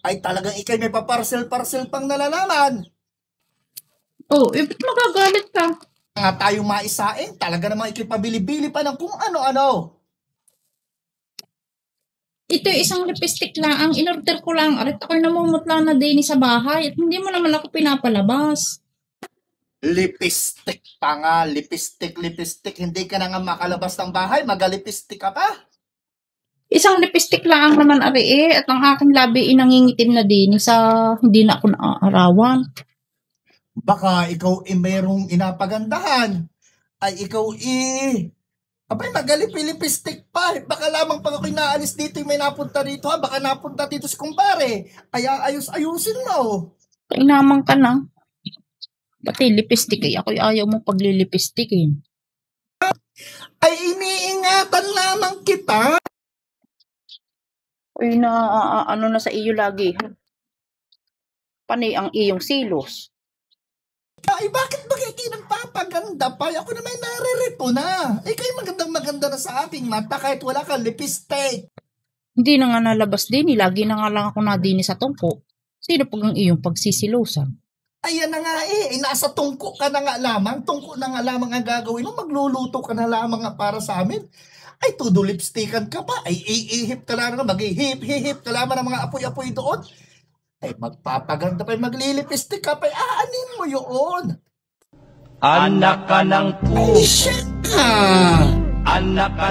Ay talagang ikay may paparcel-parcel pang nalalaman. Oh, ba't magagalit ka? Nga tayo maisain, talaga namang ikipabili-bili pa ng kung ano-ano. Ito isang lipstick lang. Ang in-order ko lang. Arit ako'y namumutla na din sa bahay at hindi mo naman ako pinapalabas. Lipstick pa nga, lipstick. Hindi ka na nga makalabas ng bahay, magalipistik ka pa. Isang lipstick lang naman ari at ang aking labi nangingitim na din sa hindi na ako naaarawan. Baka ikaw merong inapagandahan. Ay ikaw abay magalipilipistik pa. Baka lamang pag ako'y naalis dito may napunta dito ha. Baka napunta dito si kumpare. Kaya ayusin mo. Kainaman ka na. Pati lipstick ako'y ayaw mo paglilipistikin. Ay iniingatan lamang kita. Uy, ano na sa iyo lagi. Panay ang iyong silos. Ay bakit ba kayo nagpapaganda pa? Ako naman naririto na. Kayo maganda na sa aking mata kahit wala kang lipstick. Hindi na nga nalabas din. Lagi na nga lang ako nadini sa tungko. Sino pag ang iyong pagsisilusan? Ayan na nga nasa tungko ka na nga lamang. Tungko na nga lamang ang gagawin mo. Magluluto ka na lamang nga para sa amin. Ay, todo lipstickan ka pa. Ay, ihip ka lang na. Mag-ihip ka lamang ng mga apoy-apoy doon. Ay, magpapaganda pa. Maglilipistik ka pa. Aanin mo yun. Anak ka ng Ay, shit ka. anak ka